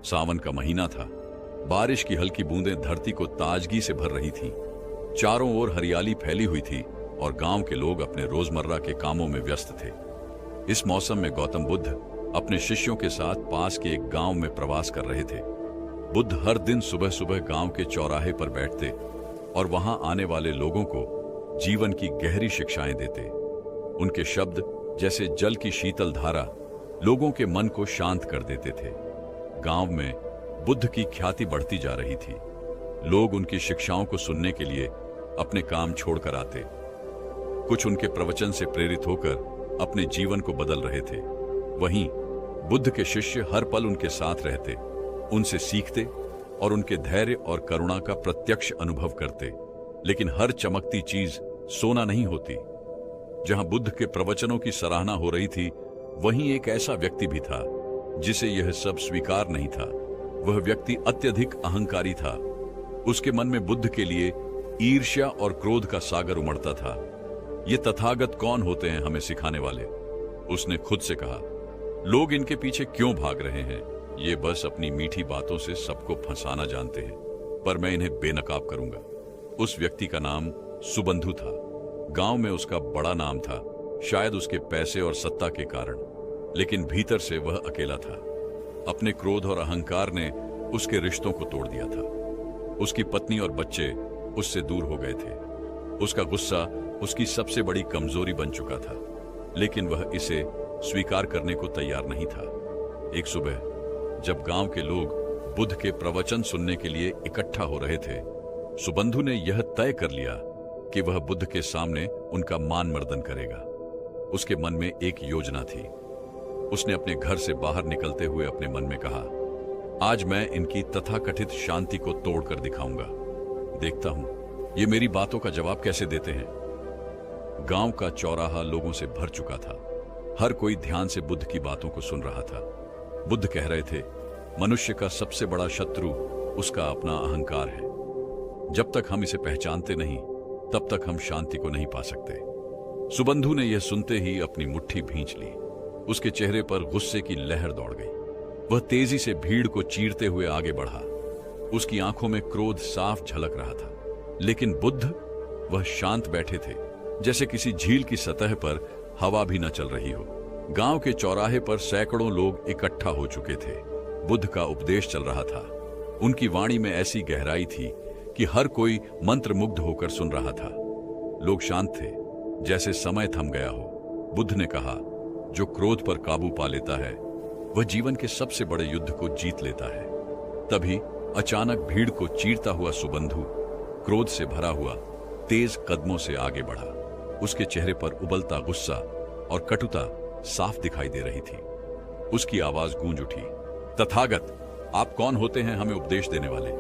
सावन का महीना था। बारिश की हल्की बूंदें धरती को ताजगी से भर रही थीं। चारों ओर हरियाली फैली हुई थी और गांव के लोग अपने रोजमर्रा के कामों में व्यस्त थे। इस मौसम में गौतम बुद्ध अपने शिष्यों के साथ पास के एक गांव में प्रवास कर रहे थे। बुद्ध हर दिन सुबह सुबह गांव के चौराहे पर बैठते और वहां आने वाले लोगों को जीवन की गहरी शिक्षाएं देते। उनके शब्द जैसे जल की शीतल धारा लोगों के मन को शांत कर देते थे। गांव में बुद्ध की ख्याति बढ़ती जा रही थी। लोग उनकी शिक्षाओं को सुनने के लिए अपने काम छोड़कर आते। कुछ उनके प्रवचन से प्रेरित होकर अपने जीवन को बदल रहे थे। वहीं बुद्ध के शिष्य हर पल उनके साथ रहते, उनसे सीखते और उनके धैर्य और करुणा का प्रत्यक्ष अनुभव करते। लेकिन हर चमकती चीज सोना नहीं होती। जहां बुद्ध के प्रवचनों की सराहना हो रही थी, वहीं एक ऐसा व्यक्ति भी था जिसे यह सब स्वीकार नहीं था। वह व्यक्ति अत्यधिक अहंकारी था। उसके मन में बुद्ध के लिए ईर्ष्या और क्रोध का सागर उमड़ता था। ये तथागत कौन होते हैं हमें सिखाने वाले? उसने खुद से कहा, लोग इनके पीछे क्यों भाग रहे हैं? ये बस अपनी मीठी बातों से सबको फंसाना जानते हैं, पर मैं इन्हें बेनकाब करूंगा। उस व्यक्ति का नाम सुबंधु था। गांव में उसका बड़ा नाम था, शायद उसके पैसे और सत्ता के कारण, लेकिन भीतर से वह अकेला था। अपने क्रोध और अहंकार ने उसके रिश्तों को तोड़ दिया था। उसकी पत्नी और बच्चे उससे दूर हो गए थे। उसका गुस्सा उसकी सबसे बड़ी कमजोरी बन चुका था, लेकिन वह इसे स्वीकार करने को तैयार नहीं था। एक सुबह जब गांव के लोग बुद्ध के प्रवचन सुनने के लिए इकट्ठा हो रहे थे, सुबंधु ने यह तय कर लिया कि वह बुद्ध के सामने उनका मान मर्दन करेगा। उसके मन में एक योजना थी। उसने अपने घर से बाहर निकलते हुए अपने मन में कहा, आज मैं इनकी तथाकथित शांति को तोड़कर दिखाऊंगा। देखता हूं ये मेरी बातों का जवाब कैसे देते हैं। गांव का चौराहा लोगों से भर चुका था। हर कोई ध्यान से बुद्ध की बातों को सुन रहा था। बुद्ध कह रहे थे, मनुष्य का सबसे बड़ा शत्रु उसका अपना अहंकार है। जब तक हम इसे पहचानते नहीं, तब तक हम शांति को नहीं पा सकते। सुबंधु ने यह सुनते ही अपनी मुट्ठी भींच ली। उसके चेहरे पर गुस्से की लहर दौड़ गई। वह तेजी से भीड़ को चीरते हुए आगे बढ़ा। उसकी आंखों में क्रोध साफ झलक रहा था। लेकिन बुद्ध, वह शांत बैठे थे, जैसे किसी झील की सतह पर हवा भी न चल रही हो। गांव के चौराहे पर सैकड़ों लोग इकट्ठा हो चुके थे। बुद्ध का उपदेश चल रहा था। उनकी वाणी में ऐसी गहराई थी कि हर कोई मंत्रमुग्ध होकर सुन रहा था। लोग शांत थे, जैसे समय थम गया हो। बुद्ध ने कहा, जो क्रोध पर काबू पा लेता है, वह जीवन के सबसे बड़े युद्ध को जीत लेता है। तभी अचानक भीड़ को चीरता हुआ सुबंधु क्रोध से भरा हुआ तेज कदमों से आगे बढ़ा। उसके चेहरे पर उबलता गुस्सा और कटुता साफ दिखाई दे रही थी। उसकी आवाज गूंज उठी, तथागत, आप कौन होते हैं हमें उपदेश देने वाले?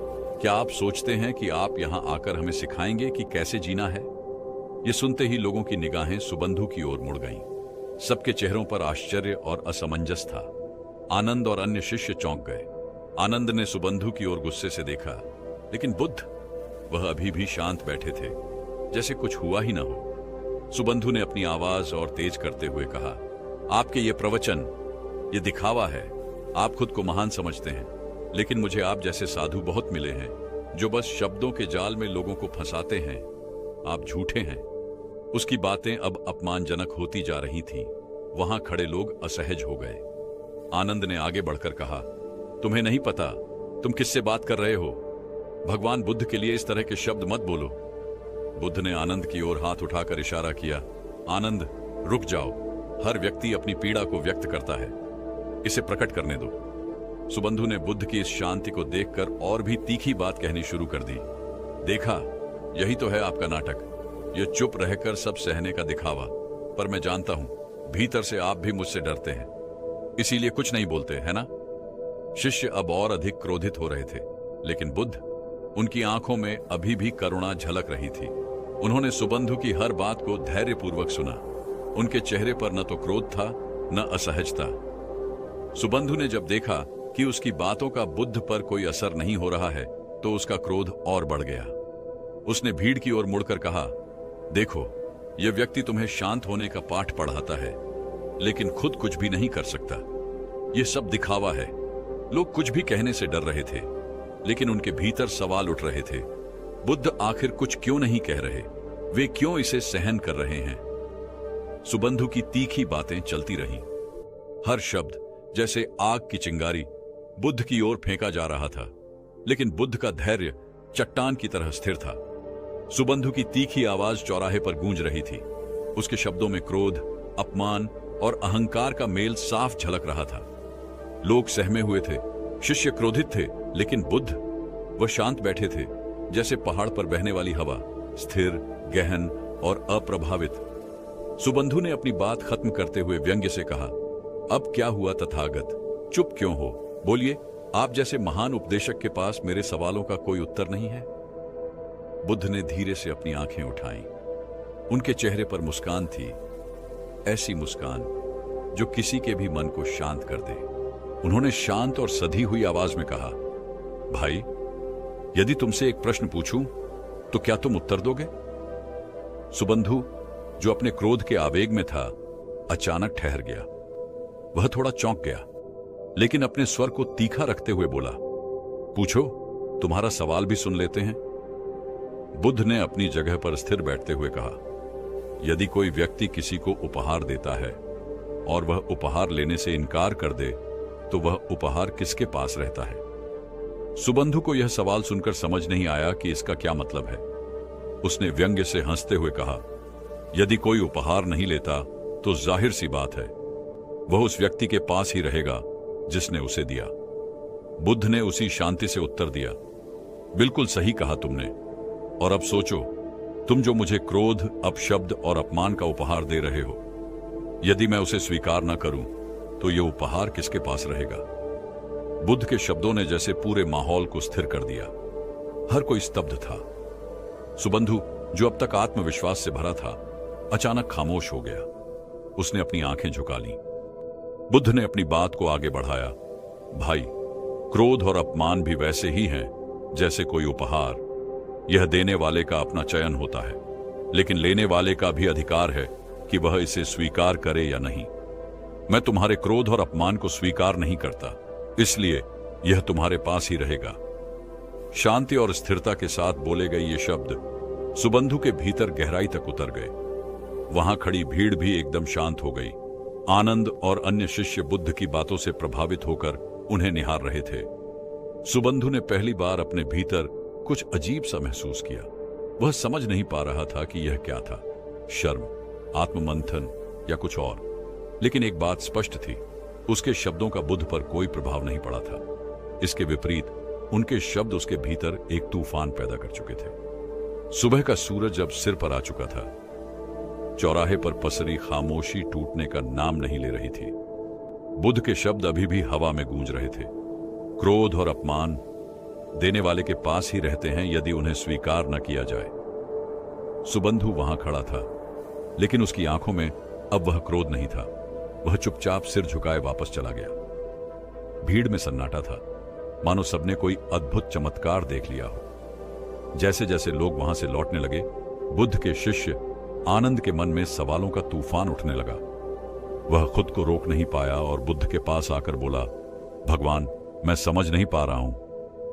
क्या आप सोचते हैं कि आप यहां आकर हमें सिखाएंगे कि कैसे जीना है? यह सुनते ही लोगों की निगाहें सुबंधु की ओर मुड़ गईं। सबके चेहरों पर आश्चर्य और असमंजस था। आनंद और अन्य शिष्य चौंक गए। आनंद ने सुबंधु की ओर गुस्से से देखा, लेकिन बुद्ध, वह अभी भी शांत बैठे थे, जैसे कुछ हुआ ही ना हो। सुबंधु ने अपनी आवाज और तेज करते हुए कहा, आपके ये प्रवचन, ये दिखावा है। आप खुद को महान समझते हैं, लेकिन मुझे आप जैसे साधु बहुत मिले हैं जो बस शब्दों के जाल में लोगों को फंसाते हैं। आप झूठे हैं। उसकी बातें अब अपमानजनक होती जा रही थीं। वहां खड़े लोग असहज हो गए। आनंद ने आगे बढ़कर कहा, तुम्हें नहीं पता तुम किससे बात कर रहे हो? भगवान बुद्ध के लिए इस तरह के शब्द मत बोलो। बुद्ध ने आनंद की ओर हाथ उठाकर इशारा किया, आनंद, रुक जाओ। हर व्यक्ति अपनी पीड़ा को व्यक्त करता है, इसे प्रकट करने दो। सुबंधु ने बुद्ध की इस शांति को देखकर और भी तीखी बात कहनी शुरू कर दी। देखा, यही तो है आपका नाटक, यह चुप रहकर सब सहने का दिखावा। पर मैं जानता हूं भीतर से आप भी मुझसे डरते हैं, इसीलिए कुछ नहीं बोलते, है ना? शिष्य अब और अधिक क्रोधित हो रहे थे, लेकिन बुद्ध, उनकी आंखों में अभी भी करुणा झलक रही थी। उन्होंने सुबंधु की हर बात को धैर्यपूर्वक सुना। उनके चेहरे पर न तो क्रोध था, न असहजता। सुबंधु ने जब देखा कि उसकी बातों का बुद्ध पर कोई असर नहीं हो रहा है, तो उसका क्रोध और बढ़ गया। उसने भीड़ की ओर मुड़कर कहा, देखो, यह व्यक्ति तुम्हें शांत होने का पाठ पढ़ाता है, लेकिन खुद कुछ भी नहीं कर सकता। यह सब दिखावा है। लोग कुछ भी कहने से डर रहे थे, लेकिन उनके भीतर सवाल उठ रहे थे। बुद्ध आखिर कुछ क्यों नहीं कह रहे? वे क्यों इसे सहन कर रहे हैं? सुबंधु की तीखी बातें चलती रहीं। हर शब्द जैसे आग की चिंगारी बुद्ध की ओर फेंका जा रहा था, लेकिन बुद्ध का धैर्य चट्टान की तरह स्थिर था। सुबंधु की तीखी आवाज चौराहे पर गूंज रही थी। उसके शब्दों में क्रोध, अपमान और अहंकार का मेल साफ झलक रहा था। लोग सहमे हुए थे, शिष्य क्रोधित थे, लेकिन बुद्ध, वह शांत बैठे थे, जैसे पहाड़ पर बहने वाली हवा, स्थिर, गहन और अप्रभावित। सुबंधु ने अपनी बात खत्म करते हुए व्यंग्य से कहा, अब क्या हुआ तथागत? चुप क्यों हो? बोलिए, आप जैसे महान उपदेशक के पास मेरे सवालों का कोई उत्तर नहीं है? बुद्ध ने धीरे से अपनी आंखें उठाईं। उनके चेहरे पर मुस्कान थी, ऐसी मुस्कान जो किसी के भी मन को शांत कर दे। उन्होंने शांत और सधी हुई आवाज में कहा, भाई, यदि तुमसे एक प्रश्न पूछूं तो क्या तुम उत्तर दोगे? सुबंधु, जो अपने क्रोध के आवेग में था, अचानक ठहर गया। वह थोड़ा चौंक गया, लेकिन अपने स्वर को तीखा रखते हुए बोला, पूछो, तुम्हारा सवाल भी सुन लेते हैं। बुद्ध ने अपनी जगह पर स्थिर बैठते हुए कहा, यदि कोई व्यक्ति किसी को उपहार देता है और वह उपहार लेने से इनकार कर दे, तो वह उपहार किसके पास रहता है? सुबंधु को यह सवाल सुनकर समझ नहीं आया कि इसका क्या मतलब है। उसने व्यंग्य से हंसते हुए कहा, यदि कोई उपहार नहीं लेता तो जाहिर सी बात है, वह उस व्यक्ति के पास ही रहेगा जिसने उसे दिया। बुद्ध ने उसी शांति से उत्तर दिया, बिल्कुल सही कहा तुमने। और अब सोचो, तुम जो मुझे क्रोध, अपशब्द और अपमान का उपहार दे रहे हो, यदि मैं उसे स्वीकार न करूं तो यह उपहार किसके पास रहेगा? बुद्ध के शब्दों ने जैसे पूरे माहौल को स्थिर कर दिया। हर कोई स्तब्ध था। सुबंधु, जो अब तक आत्मविश्वास से भरा था, अचानक खामोश हो गया। उसने अपनी आंखें झुका लीं। बुद्ध ने अपनी बात को आगे बढ़ाया, भाई, क्रोध और अपमान भी वैसे ही हैं जैसे कोई उपहार। यह देने वाले का अपना चयन होता है, लेकिन लेने वाले का भी अधिकार है कि वह इसे स्वीकार करे या नहीं। मैं तुम्हारे क्रोध और अपमान को स्वीकार नहीं करता, इसलिए यह तुम्हारे पास ही रहेगा। शांति और स्थिरता के साथ बोले गए ये शब्द सुबंधु के भीतर गहराई तक उतर गए। वहां खड़ी भीड़ भी एकदम शांत हो गई। आनंद और अन्य शिष्य बुद्ध की बातों से प्रभावित होकर उन्हें निहार रहे थे। सुबंधु ने पहली बार अपने भीतर कुछ अजीब सा महसूस किया। वह समझ नहीं पा रहा था कि यह क्या था, शर्म, आत्ममंथन या कुछ और। लेकिन एक बात स्पष्ट थी, उसके शब्दों का बुद्ध पर कोई प्रभाव नहीं पड़ा था। इसके विपरीत उनके शब्द उसके भीतर एक तूफान पैदा कर चुके थे। सुबह का सूरज अब सिर पर आ चुका था। चौराहे पर पसरी खामोशी टूटने का नाम नहीं ले रही थी। बुद्ध के शब्द अभी भी हवा में गूंज रहे थे। क्रोध और अपमान देने वाले के पास ही रहते हैं यदि उन्हें स्वीकार न किया जाए। सुबंधु वहां खड़ा था, लेकिन उसकी आंखों में अब वह क्रोध नहीं था। वह चुपचाप सिर झुकाए वापस चला गया। भीड़ में सन्नाटा था, मानो सबने कोई अद्भुत चमत्कार देख लिया हो। जैसे जैसे लोग वहां से लौटने लगे, बुद्ध के शिष्य आनंद के मन में सवालों का तूफान उठने लगा। वह खुद को रोक नहीं पाया और बुद्ध के पास आकर बोला, भगवान, मैं समझ नहीं पा रहा हूं।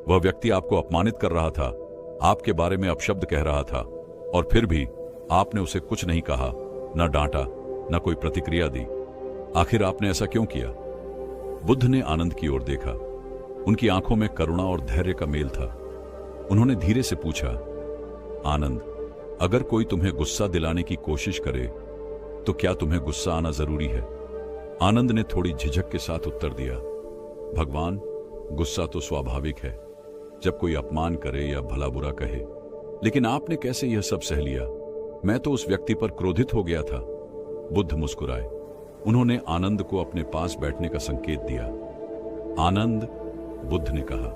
वह व्यक्ति आपको अपमानित कर रहा था, आपके बारे में अपशब्द कह रहा था, और फिर भी आपने उसे कुछ नहीं कहा, न डांटा, न कोई प्रतिक्रिया दी। आखिर आपने ऐसा क्यों किया? बुद्ध ने आनंद की ओर देखा। उनकी आंखों में करुणा और धैर्य का मेल था। उन्होंने धीरे से पूछा, आनंद, अगर कोई तुम्हें गुस्सा दिलाने की कोशिश करे तो क्या तुम्हें गुस्सा आना जरूरी है? आनंद ने थोड़ी झिझक के साथ उत्तर दिया, भगवान, गुस्सा तो स्वाभाविक है जब कोई अपमान करे या भला बुरा कहे, लेकिन आपने कैसे यह सब सह लिया? मैं तो उस व्यक्ति पर क्रोधित हो गया था। बुद्ध मुस्कुराए। उन्होंने आनंद को अपने पास बैठने का संकेत दिया। आनंद, बुद्ध ने कहा,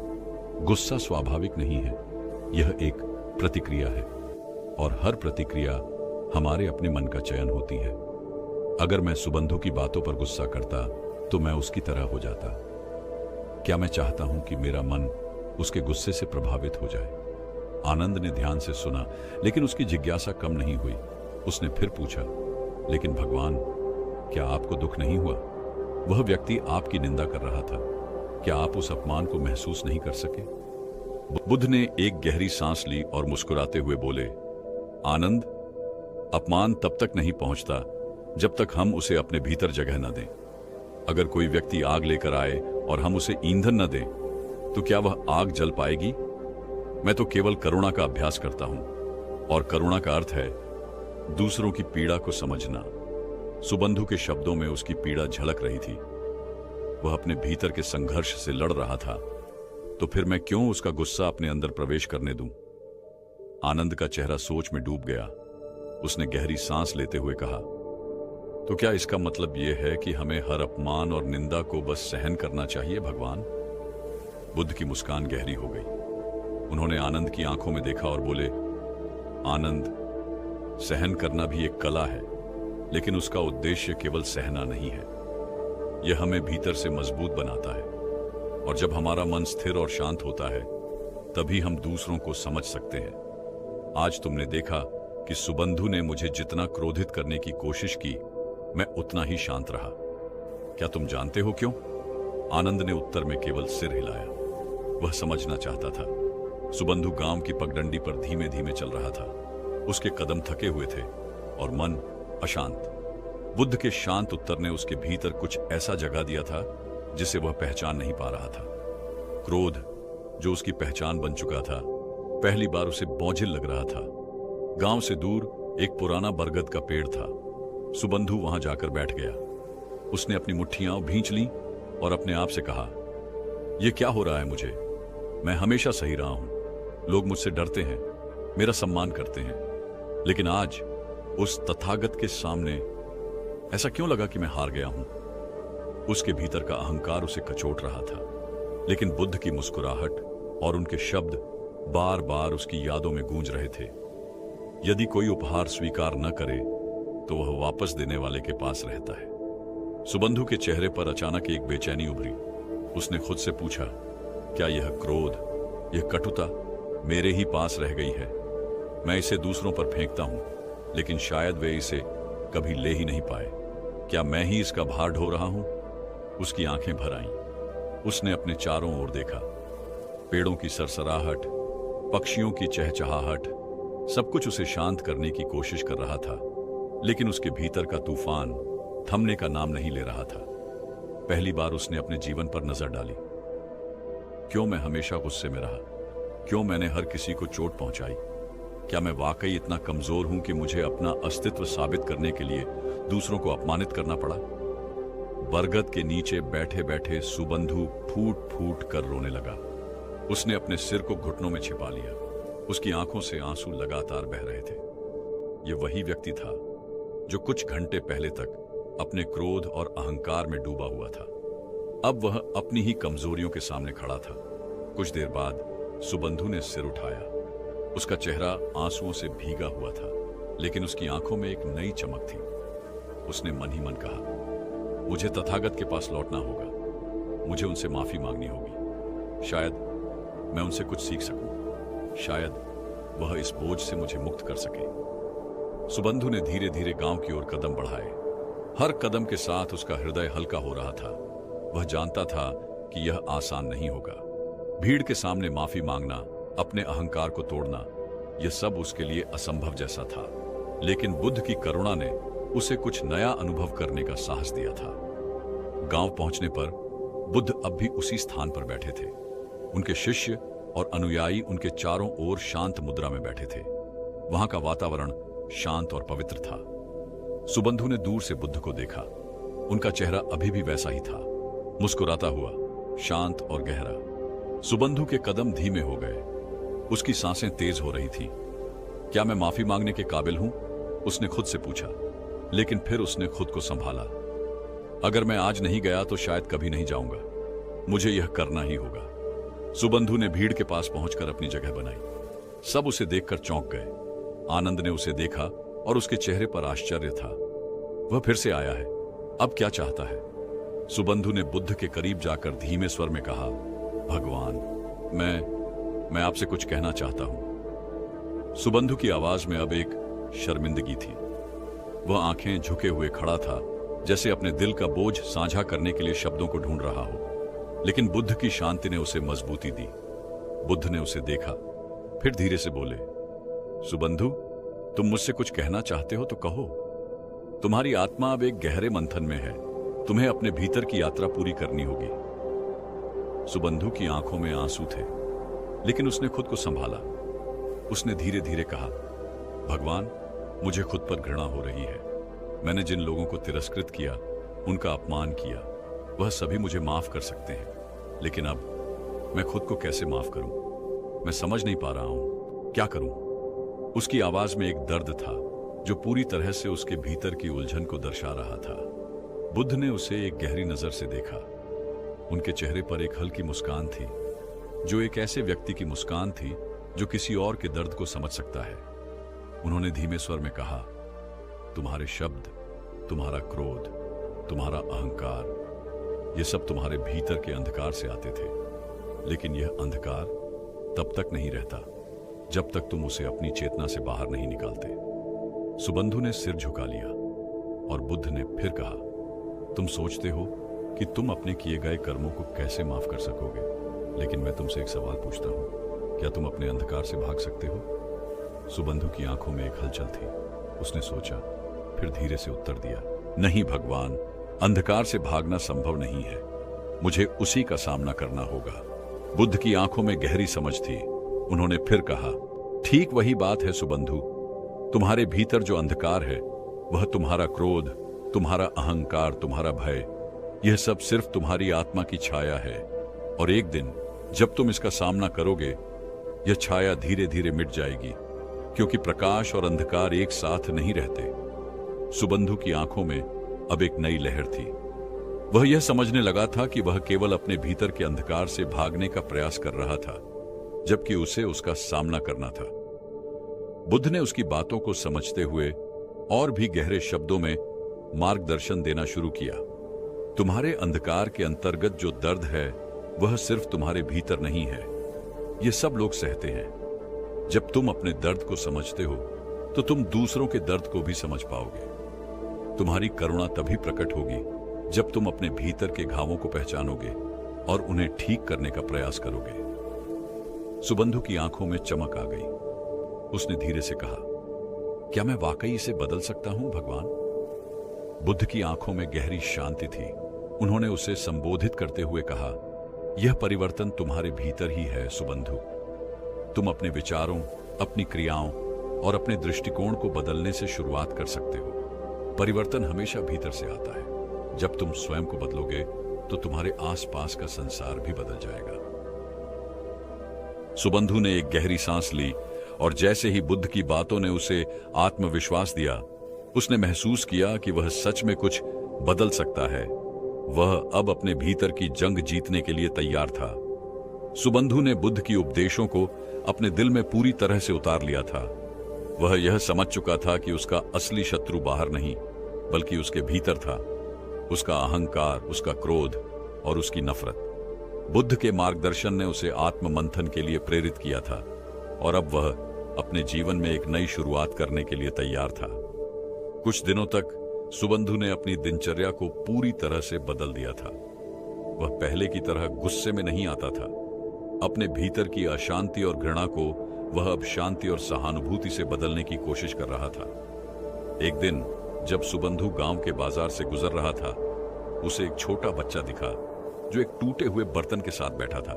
गुस्सा स्वाभाविक नहीं है, यह एक प्रतिक्रिया है, और हर प्रतिक्रिया हमारे अपने मन का चयन होती है। अगर मैं सुबंधु की बातों पर गुस्सा करता तो मैं उसकी तरह हो जाता। क्या मैं चाहता हूं कि मेरा मन उसके गुस्से से प्रभावित हो जाए? आनंद ने ध्यान से सुना, लेकिन उसकी जिज्ञासा कम नहीं हुई। उसने फिर पूछा, लेकिन भगवान, क्या आपको दुख नहीं हुआ? वह व्यक्ति आपकी निंदा कर रहा था, क्या आप उस अपमान को महसूस नहीं कर सके? बुद्ध ने एक गहरी सांस ली और मुस्कुराते हुए बोले, आनंद, अपमान तब तक नहीं पहुंचता जब तक हम उसे अपने भीतर जगह न दें। अगर कोई व्यक्ति आग लेकर आए और हम उसे ईंधन न दें, तो क्या वह आग जल पाएगी? मैं तो केवल करुणा का अभ्यास करता हूं, और करुणा का अर्थ है दूसरों की पीड़ा को समझना। सुबंधु के शब्दों में उसकी पीड़ा झलक रही थी। वह अपने भीतर के संघर्ष से लड़ रहा था, तो फिर मैं क्यों उसका गुस्सा अपने अंदर प्रवेश करने दूं? आनंद का चेहरा सोच में डूब गया। उसने गहरी सांस लेते हुए कहा, तो क्या इसका मतलब यह है कि हमें हर अपमान और निंदा को बस सहन करना चाहिए भगवान? बुद्ध की मुस्कान गहरी हो गई। उन्होंने आनंद की आंखों में देखा और बोले, आनंद, सहन करना भी एक कला है, लेकिन उसका उद्देश्य केवल सहना नहीं है। यह हमें भीतर से मजबूत बनाता है, और जब हमारा मन स्थिर और शांत होता है, तभी हम दूसरों को समझ सकते हैं। आज तुमने देखा कि सुबंधु ने मुझे जितना क्रोधित करने की कोशिश की, मैं उतना ही शांत रहा। क्या तुम जानते हो क्यों? आनंद ने उत्तर में केवल सिर हिलाया। वह समझना चाहता था। सुबंधु गांव की पगडंडी पर धीमे धीमे चल रहा था। उसके कदम थके हुए थे और मन अशांत। बुद्ध के शांत उत्तर ने उसके भीतर कुछ ऐसा जगा दिया था जिसे वह पहचान नहीं पा रहा था। क्रोध, जो उसकी पहचान बन चुका था, पहली बार उसे बोझिल लग रहा था। गांव से दूर एक पुराना बरगद का पेड़ था। सुबंधु वहां जाकर बैठ गया। उसने अपनी मुट्ठियां भींच ली और अपने आप से कहा, यह क्या हो रहा है मुझे? मैं हमेशा सही रहा हूं। लोग मुझसे डरते हैं, मेरा सम्मान करते हैं, लेकिन आज उस तथागत के सामने ऐसा क्यों लगा कि मैं हार गया हूं? उसके भीतर का अहंकार उसे कचोट रहा था, लेकिन बुद्ध की मुस्कुराहट और उनके शब्द बार बार उसकी यादों में गूंज रहे थे। यदि कोई उपहार स्वीकार न करे तो वह वापस देने वाले के पास रहता है। सुबंधु के चेहरे पर अचानक एक बेचैनी उभरी। उसने खुद से पूछा, क्या यह क्रोध, यह कटुता मेरे ही पास रह गई है? मैं इसे दूसरों पर फेंकता हूं, लेकिन शायद वे इसे कभी ले ही नहीं पाए। क्या मैं ही इसका भार ढो रहा हूं? उसकी आंखें भर आईं। उसने अपने चारों ओर देखा। पेड़ों की सरसराहट, पक्षियों की चहचहाहट, सब कुछ उसे शांत करने की कोशिश कर रहा था, लेकिन उसके भीतर का तूफान थमने का नाम नहीं ले रहा था। पहली बार उसने अपने जीवन पर नजर डाली। क्यों मैं हमेशा गुस्से में रहा? क्यों मैंने हर किसी को चोट पहुंचाई? क्या मैं वाकई इतना कमजोर हूं कि मुझे अपना अस्तित्व साबित करने के लिए दूसरों को अपमानित करना पड़ा? बरगद के नीचे बैठे बैठे सुबंधु फूट फूट कर रोने लगा। उसने अपने सिर को घुटनों में छिपा लिया। उसकी आंखों से आंसू लगातार बह रहे थे। यह वही व्यक्ति था जो कुछ घंटे पहले तक अपने क्रोध और अहंकार में डूबा हुआ था। अब वह अपनी ही कमजोरियों के सामने खड़ा था। कुछ देर बाद सुबंधु ने सिर उठाया। उसका चेहरा आंसुओं से भीगा हुआ था, लेकिन उसकी आंखों में एक नई चमक थी। उसने मन ही मन कहा, मुझे तथागत के पास लौटना होगा। मुझे उनसे माफी मांगनी होगी। शायद मैं उनसे कुछ सीख सकूं। शायद वह इस बोझ से मुझे मुक्त कर सके। सुबंधु ने धीरे धीरे गांव की ओर कदम बढ़ाए। हर कदम के साथ उसका हृदय हल्का हो रहा था। वह जानता था कि यह आसान नहीं होगा। भीड़ के सामने माफी मांगना, अपने अहंकार को तोड़ना, यह सब उसके लिए असंभव जैसा था। लेकिन बुद्ध की करुणा ने उसे कुछ नया अनुभव करने का साहस दिया था। गांव पहुंचने पर बुद्ध अब भी उसी स्थान पर बैठे थे। उनके शिष्य और अनुयायी उनके चारों ओर शांत मुद्रा में बैठे थे। वहां का वातावरण शांत और पवित्र था। सुबंधु ने दूर से बुद्ध को देखा। उनका चेहरा अभी भी वैसा ही था, मुस्कुराता हुआ, शांत और गहरा। सुबंधु के कदम धीमे हो गए। उसकी सांसें तेज हो रही थीं। क्या मैं माफी मांगने के काबिल हूं? उसने खुद से पूछा, लेकिन फिर उसने खुद को संभाला। अगर मैं आज नहीं गया तो शायद कभी नहीं जाऊंगा। मुझे यह करना ही होगा। सुबंधु ने भीड़ के पास पहुंचकर अपनी जगह बनाई। सब उसे देखकर चौंक गए। आनंद ने उसे देखा और उसके चेहरे पर आश्चर्य था। वह फिर से आया है। अब क्या चाहता है? सुबंधु ने बुद्ध के करीब जाकर धीमे स्वर में कहा, भगवान, मैं आपसे कुछ कहना चाहता हूं। सुबंधु की आवाज में अब एक शर्मिंदगी थी। वह आंखें झुके हुए खड़ा था, जैसे अपने दिल का बोझ साझा करने के लिए शब्दों को ढूंढ रहा हो। लेकिन बुद्ध की शांति ने उसे मजबूती दी। बुद्ध ने उसे देखा, फिर धीरे से बोले, सुबंधु, तुम मुझसे कुछ कहना चाहते हो तो कहो। तुम्हारी आत्मा अब एक गहरे मंथन में है, तुम्हें अपने भीतर की यात्रा पूरी करनी होगी। सुबंधु की आंखों में आंसू थे, लेकिन उसने खुद को संभाला। उसने धीरे धीरे कहा, भगवान, मुझे खुद पर घृणा हो रही है। मैंने जिन लोगों को तिरस्कृत किया, उनका अपमान किया, वह सभी मुझे माफ कर सकते हैं, लेकिन अब मैं खुद को कैसे माफ करूं? मैं समझ नहीं पा रहा हूं, क्या करूं? उसकी आवाज में एक दर्द था जो पूरी तरह से उसके भीतर की उलझन को दर्शा रहा था। बुद्ध ने उसे एक गहरी नजर से देखा। उनके चेहरे पर एक हल्की मुस्कान थी, जो एक ऐसे व्यक्ति की मुस्कान थी जो किसी और के दर्द को समझ सकता है। उन्होंने धीमे स्वर में कहा, तुम्हारे शब्द, तुम्हारा क्रोध, तुम्हारा अहंकार, ये सब तुम्हारे भीतर के अंधकार से आते थे, लेकिन यह अंधकार तब तक नहीं रहता जब तक तुम उसे अपनी चेतना से बाहर नहीं निकालते। सुबंधु ने सिर झुका लिया और बुद्ध ने फिर कहा, तुम सोचते हो कि तुम अपने किए गए कर्मों को कैसे माफ कर सकोगे, लेकिन मैं तुमसे एक सवाल पूछता हूं, क्या तुम अपने अंधकार से भाग सकते हो? सुबंधु की आंखों में एक हलचल थी। उसने सोचा, फिर धीरे से उत्तर दिया, नहीं भगवान, अंधकार से भागना संभव नहीं है, मुझे उसी का सामना करना होगा। बुद्ध की आंखों में गहरी समझ थी। उन्होंने फिर कहा, ठीक वही बात है सुबंधु, तुम्हारे भीतर जो अंधकार है, वह तुम्हारा क्रोध, तुम्हारा अहंकार, तुम्हारा भय, यह सब सिर्फ तुम्हारी आत्मा की छाया है, और एक दिन जब तुम इसका सामना करोगे, यह छाया धीरे धीरे मिट जाएगी, क्योंकि प्रकाश और अंधकार एक साथ नहीं रहते। सुबंधु की आंखों में अब एक नई लहर थी। वह यह समझने लगा था कि वह केवल अपने भीतर के अंधकार से भागने का प्रयास कर रहा था, जबकि उसे उसका सामना करना था। बुद्ध ने उसकी बातों को समझते हुए और भी गहरे शब्दों में मार्गदर्शन देना शुरू किया। तुम्हारे अंधकार के अंतर्गत जो दर्द है, वह सिर्फ तुम्हारे भीतर नहीं है, यह सब लोग सहते हैं। जब तुम अपने दर्द को समझते हो, तो तुम दूसरों के दर्द को भी समझ पाओगे। तुम्हारी करुणा तभी प्रकट होगी जब तुम अपने भीतर के घावों को पहचानोगे और उन्हें ठीक करने का प्रयास करोगे। सुबंधु की आंखों में चमक आ गई। उसने धीरे से कहा, क्या मैं वाकई इसे बदल सकता हूं भगवान? बुद्ध की आंखों में गहरी शांति थी। उन्होंने उसे संबोधित करते हुए कहा, यह परिवर्तन तुम्हारे भीतर ही है सुबंधु। तुम अपने विचारों, अपनी क्रियाओं और अपने दृष्टिकोण को बदलने से शुरुआत कर सकते हो। परिवर्तन हमेशा भीतर से आता है। जब तुम स्वयं को बदलोगे, तो तुम्हारे आसपास का संसार भी बदल जाएगा। सुबंधु ने एक गहरी सांस ली, और जैसे ही बुद्ध की बातों ने उसे आत्मविश्वास दिया, उसने महसूस किया कि वह सच में कुछ बदल सकता है। वह अब अपने भीतर की जंग जीतने के लिए तैयार था। सुबंधु ने बुद्ध की उपदेशों को अपने दिल में पूरी तरह से उतार लिया था। वह यह समझ चुका था कि उसका असली शत्रु बाहर नहीं, बल्कि उसके भीतर था। उसका अहंकार, उसका क्रोध और उसकी नफरत। बुद्ध के मार्गदर्शन ने उसे आत्म मंथन के लिए प्रेरित किया था, और अब वह अपने जीवन में एक नई शुरुआत करने के लिए तैयार था। कुछ दिनों तक सुबंधु ने अपनी दिनचर्या को पूरी तरह से बदल दिया था। वह पहले की तरह गुस्से में नहीं आता था। अपने भीतर की अशांति और घृणा को वह अब शांति और सहानुभूति से बदलने की कोशिश कर रहा था। एक दिन जब सुबंधु गांव के बाजार से गुजर रहा था, उसे एक छोटा बच्चा दिखा जो एक टूटे हुए बर्तन के साथ बैठा था।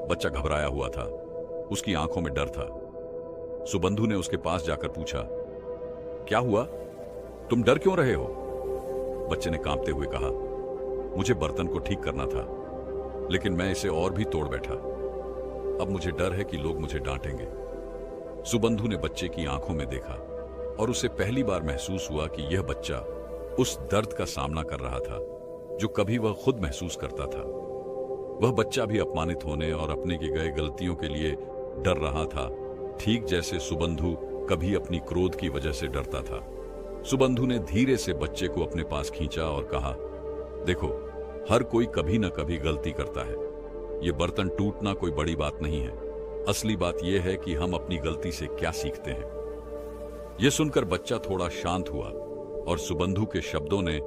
बच्चा घबराया हुआ था, उसकी आंखों में डर था। सुबंधु ने उसके पास जाकर पूछा, क्या हुआ? तुम डर क्यों रहे हो? बच्चे ने कांपते हुए कहा, मुझे बर्तन को ठीक करना था, लेकिन मैं इसे और भी तोड़ बैठा। अब मुझे डर है कि लोग मुझे डांटेंगे। सुबंधु ने बच्चे की आंखों में देखा, और उसे पहली बार महसूस हुआ कि यह बच्चा उस दर्द का सामना कर रहा था जो कभी वह खुद महसूस करता था। वह बच्चा भी अपमानित होने और अपने किए गए गलतियों के लिए डर रहा था, ठीक जैसे सुबंधु कभी अपनी क्रोध की वजह से डरता था। सुबंधु ने धीरे से बच्चे को अपने पास खींचा और कहा, देखो, हर कोई कभी न कभी गलती करता है। यह बर्तन टूटना कोई बड़ी बात नहीं है। असली बात यह है कि हम अपनी गलती से क्या सीखते हैं। यह सुनकर बच्चा थोड़ा शांत हुआ, और सुबंधु के शब्दों ने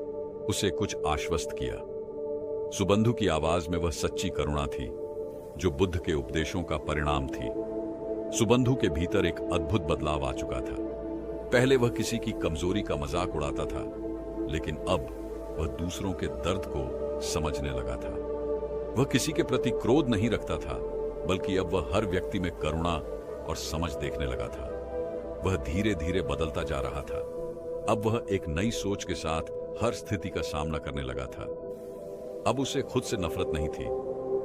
उसे कुछ आश्वस्त किया। सुबंधु की आवाज में वह सच्ची करुणा थी जो बुद्ध के उपदेशों का परिणाम थी। सुबंधु के भीतर एक अद्भुत बदलाव आ चुका था। पहले वह किसी की कमजोरी का मजाक उड़ाता था, लेकिन अब वह दूसरों के दर्द को समझने लगा था। वह किसी के प्रति क्रोध नहीं रखता था, बल्कि अब वह हर व्यक्ति में करुणा और समझ देखने लगा था। वह धीरे धीरे बदलता जा रहा था। अब वह एक नई सोच के साथ हर स्थिति का सामना करने लगा था। अब उसे खुद से नफरत नहीं थी,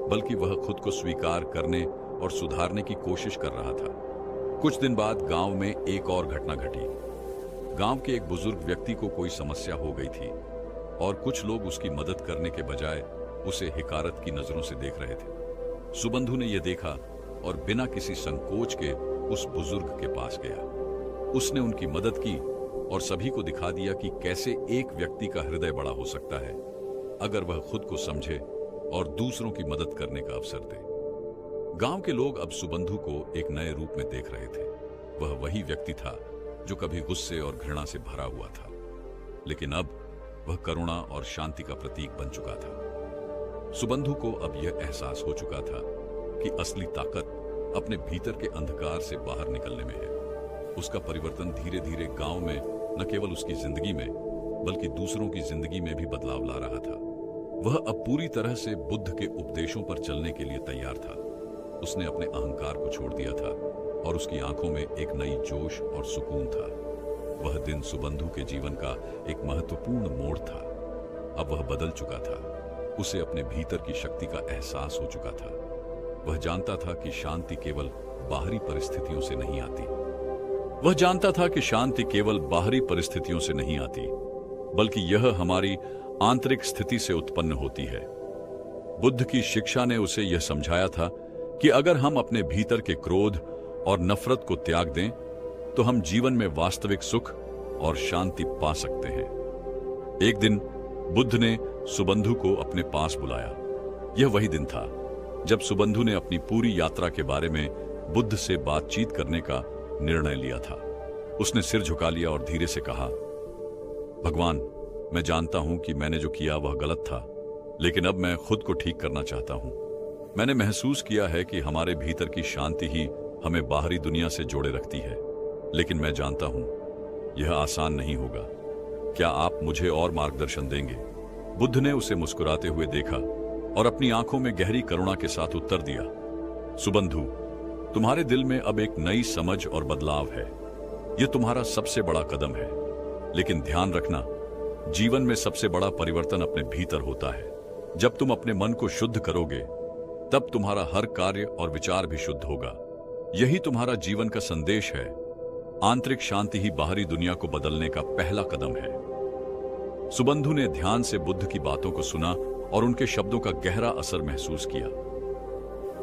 बल्कि वह खुद को स्वीकार करने और सुधारने की कोशिश कर रहा था। कुछ दिन बाद गांव में एक और घटना घटी। गांव के एक बुजुर्ग व्यक्ति को कोई समस्या हो गई थी और कुछ लोग उसकी मदद करने के बजाय उसे हिकारत की नजरों से देख रहे थे। सुबंधु ने यह देखा और बिना किसी संकोच के उस बुजुर्ग के पास गया। उसने उनकी मदद की और सभी को दिखा दिया कि कैसे एक व्यक्ति का हृदय बड़ा हो सकता है अगर वह खुद को समझे और दूसरों की मदद करने का अवसर दे। गांव के लोग अब सुबंधु को एक नए रूप में देख रहे थे। वह वही व्यक्ति था जो कभी गुस्से और घृणा से भरा हुआ था, लेकिन अब वह करुणा और शांति का प्रतीक बन चुका था। सुबंधु को अब यह एहसास हो चुका था कि असली ताकत अपने भीतर के अंधकार से बाहर निकलने में है। उसका परिवर्तन धीरे धीरे गांव में न केवल उसकी जिंदगी में, बल्कि दूसरों की जिंदगी में भी बदलाव ला रहा था। वह अब पूरी तरह से बुद्ध के उपदेशों पर चलने के लिए तैयार था। उसने अपने अहंकार को छोड़ दिया था और उसकी आंखों में एक नई जोश और सुकून था। वह दिन सुबंधु के जीवन का एक महत्वपूर्ण मोड़ था। अब वह बदल चुका था। उसे अपने भीतर की शक्ति का एहसास हो चुका था। वह जानता था कि शांति केवल बाहरी परिस्थितियों से नहीं आती। वह जानता था कि शांति केवल बाहरी परिस्थितियों से नहीं आती, बल्कि यह हमारी आंतरिक स्थिति से उत्पन्न होती है। बुद्ध की शिक्षा ने उसे यह समझाया था कि अगर हम अपने भीतर के क्रोध और नफरत को त्याग दें, तो हम जीवन में वास्तविक सुख और शांति पा सकते हैं। एक दिन बुद्ध ने सुबंधु को अपने पास बुलाया। यह वही दिन था जब सुबंधु ने अपनी पूरी यात्रा के बारे में बुद्ध से बातचीत करने का निर्णय लिया था। उसने सिर झुका लिया और धीरे से कहा, भगवान, मैं जानता हूं कि मैंने जो किया वह गलत था, लेकिन अब मैं खुद को ठीक करना चाहता हूं। मैंने महसूस किया है कि हमारे भीतर की शांति ही हमें बाहरी दुनिया से जोड़े रखती है, लेकिन मैं जानता हूं यह आसान नहीं होगा। क्या आप मुझे और मार्गदर्शन देंगे? बुद्ध ने उसे मुस्कुराते हुए देखा और अपनी आंखों में गहरी करुणा के साथ उत्तर दिया, सुबंधु, तुम्हारे दिल में अब एक नई समझ और बदलाव है। यह तुम्हारा सबसे बड़ा कदम है, लेकिन ध्यान रखना, जीवन में सबसे बड़ा परिवर्तन अपने भीतर होता है। जब तुम अपने मन को शुद्ध करोगे, तब तुम्हारा हर कार्य और विचार भी शुद्ध होगा। यही तुम्हारा जीवन का संदेश है। आंतरिक शांति ही बाहरी दुनिया को बदलने का पहला कदम है। सुबंधु ने ध्यान से बुद्ध की बातों को सुना और उनके शब्दों का गहरा असर महसूस किया।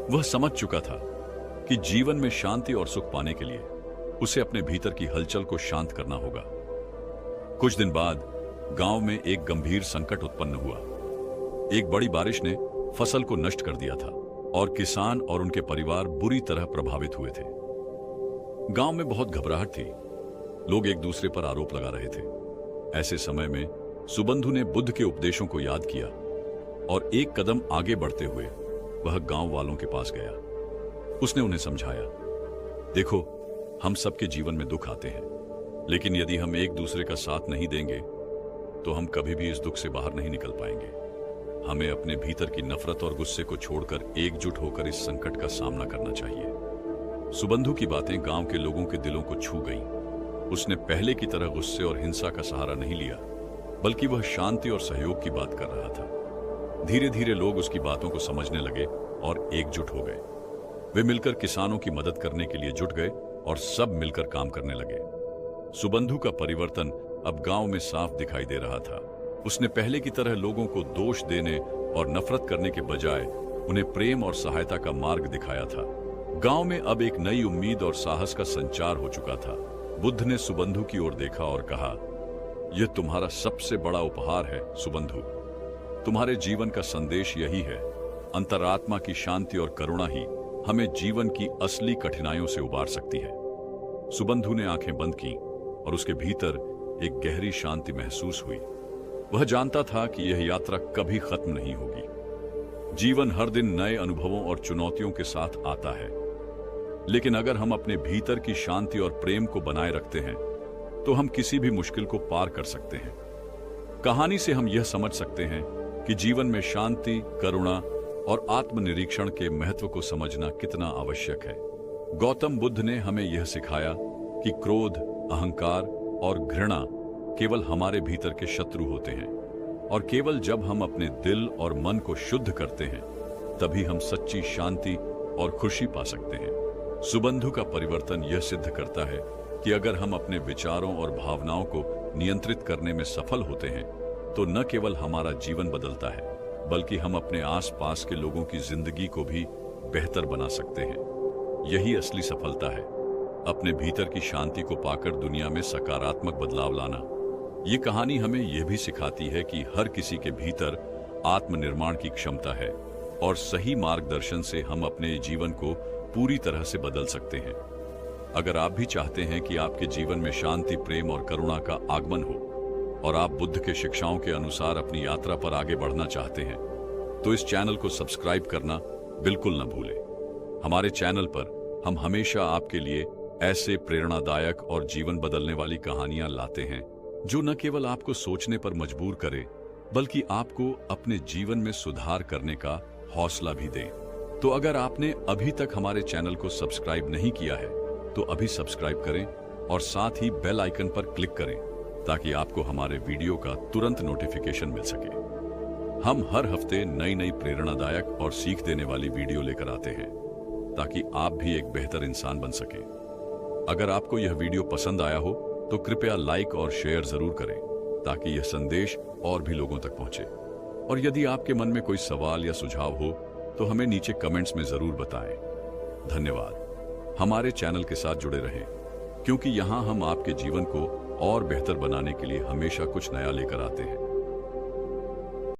वह समझ चुका था कि जीवन में शांति और सुख पाने के लिए उसे अपने भीतर की हलचल को शांत करना होगा। कुछ दिन बाद गांव में एक गंभीर संकट उत्पन्न हुआ। एक बड़ी बारिश ने फसल को नष्ट कर दिया था और किसान और उनके परिवार बुरी तरह प्रभावित हुए थे। गांव में बहुत घबराहट थी। लोग एक दूसरे पर आरोप लगा रहे थे। ऐसे समय में सुबंधु ने बुद्ध के उपदेशों को याद किया और एक कदम आगे बढ़ते हुए वह गांव वालों के पास गया। उसने उन्हें समझाया, देखो, हम सबके जीवन में दुख आते हैं, लेकिन यदि हम एक दूसरे का साथ नहीं देंगे तो हम कभी भी इस दुख से बाहर नहीं निकल पाएंगे। हमें अपने भीतर की नफरत और गुस्से को छोड़कर एकजुट होकर इस संकट का सामना करना चाहिए। सुबंधु की बातें गांव के लोगों के दिलों को छू गईं। उसने पहले की तरह गुस्से और हिंसा का सहारा नहीं लिया, बल्कि वह शांति और सहयोग की बात कर रहा था। धीरे धीरे लोग उसकी बातों को समझने लगे और एकजुट हो गए। वे मिलकर किसानों की मदद करने के लिए जुट गए और सब मिलकर काम करने लगे। सुबंधु का परिवर्तन अब गांव में साफ दिखाई दे रहा था। उसने पहले की तरह लोगों को दोष देने और नफरत करने के बजाय उन्हें प्रेम और सहायता का मार्ग दिखाया था। गांव में अब एक नई उम्मीद और साहस का संचार हो चुका था। बुद्ध ने सुबंधु की ओर देखा और कहा, यह तुम्हारा सबसे बड़ा उपहार है सुबंधु। तुम्हारे जीवन का संदेश यही है। अंतरात्मा की शांति और करुणा ही हमें जीवन की असली कठिनाइयों से उबार सकती है। सुबंधु ने आंखें बंद की और उसके भीतर एक गहरी शांति महसूस हुई। वह जानता था कि यह यात्रा कभी खत्म नहीं होगी। जीवन हर दिन नए अनुभवों और चुनौतियों के साथ आता है, लेकिन अगर हम अपने भीतर की शांति और प्रेम को बनाए रखते हैं तो हम किसी भी मुश्किल को पार कर सकते हैं। कहानी से हम यह समझ सकते हैं कि जीवन में शांति, करुणा और आत्मनिरीक्षण के महत्व को समझना कितना आवश्यक है। गौतम बुद्ध ने हमें यह सिखाया कि क्रोध, अहंकार और घृणा केवल हमारे भीतर के शत्रु होते हैं, और केवल जब हम अपने दिल और मन को शुद्ध करते हैं तभी हम सच्ची शांति और खुशी पा सकते हैं। सुबंधु का परिवर्तन यह सिद्ध करता है कि अगर हम अपने विचारों और भावनाओं को नियंत्रित करने में सफल होते हैं तो न केवल हमारा जीवन बदलता है, बल्कि हम अपने आसपास के लोगों की जिंदगी को भी बेहतर बना सकते हैं। यही असली सफलता है, अपने भीतर की शांति को पाकर दुनिया में सकारात्मक बदलाव लाना। ये कहानी हमें यह भी सिखाती है कि हर किसी के भीतर आत्मनिर्माण की क्षमता है और सही मार्गदर्शन से हम अपने जीवन को पूरी तरह से बदल सकते हैं। अगर आप भी चाहते हैं कि आपके जीवन में शांति, प्रेम और करुणा का आगमन हो और आप बुद्ध के शिक्षाओं के अनुसार अपनी यात्रा पर आगे बढ़ना चाहते हैं, तो इस चैनल को सब्सक्राइब करना बिल्कुल न भूलें। हमारे चैनल पर हम हमेशा आपके लिए ऐसे प्रेरणादायक और जीवन बदलने वाली कहानियां लाते हैं जो न केवल आपको सोचने पर मजबूर करे, बल्कि आपको अपने जीवन में सुधार करने का हौसला भी दें। तो अगर आपने अभी तक हमारे चैनल को सब्सक्राइब नहीं किया है तो अभी सब्सक्राइब करें और साथ ही बेल आइकन पर क्लिक करें ताकि आपको हमारे वीडियो का तुरंत नोटिफिकेशन मिल सके। हम हर हफ्ते नई नई प्रेरणादायक और सीख देने वाली वीडियो लेकर आते हैं ताकि आप भी एक बेहतर इंसान बन सके। अगर आपको यह वीडियो पसंद आया हो तो कृपया लाइक और शेयर जरूर करें ताकि यह संदेश और भी लोगों तक पहुंचे। और यदि आपके मन में कोई सवाल या सुझाव हो तो हमें नीचे कमेंट्स में जरूर बताएं। धन्यवाद। हमारे चैनल के साथ जुड़े रहें, क्योंकि यहां हम आपके जीवन को और बेहतर बनाने के लिए हमेशा कुछ नया लेकर आते हैं।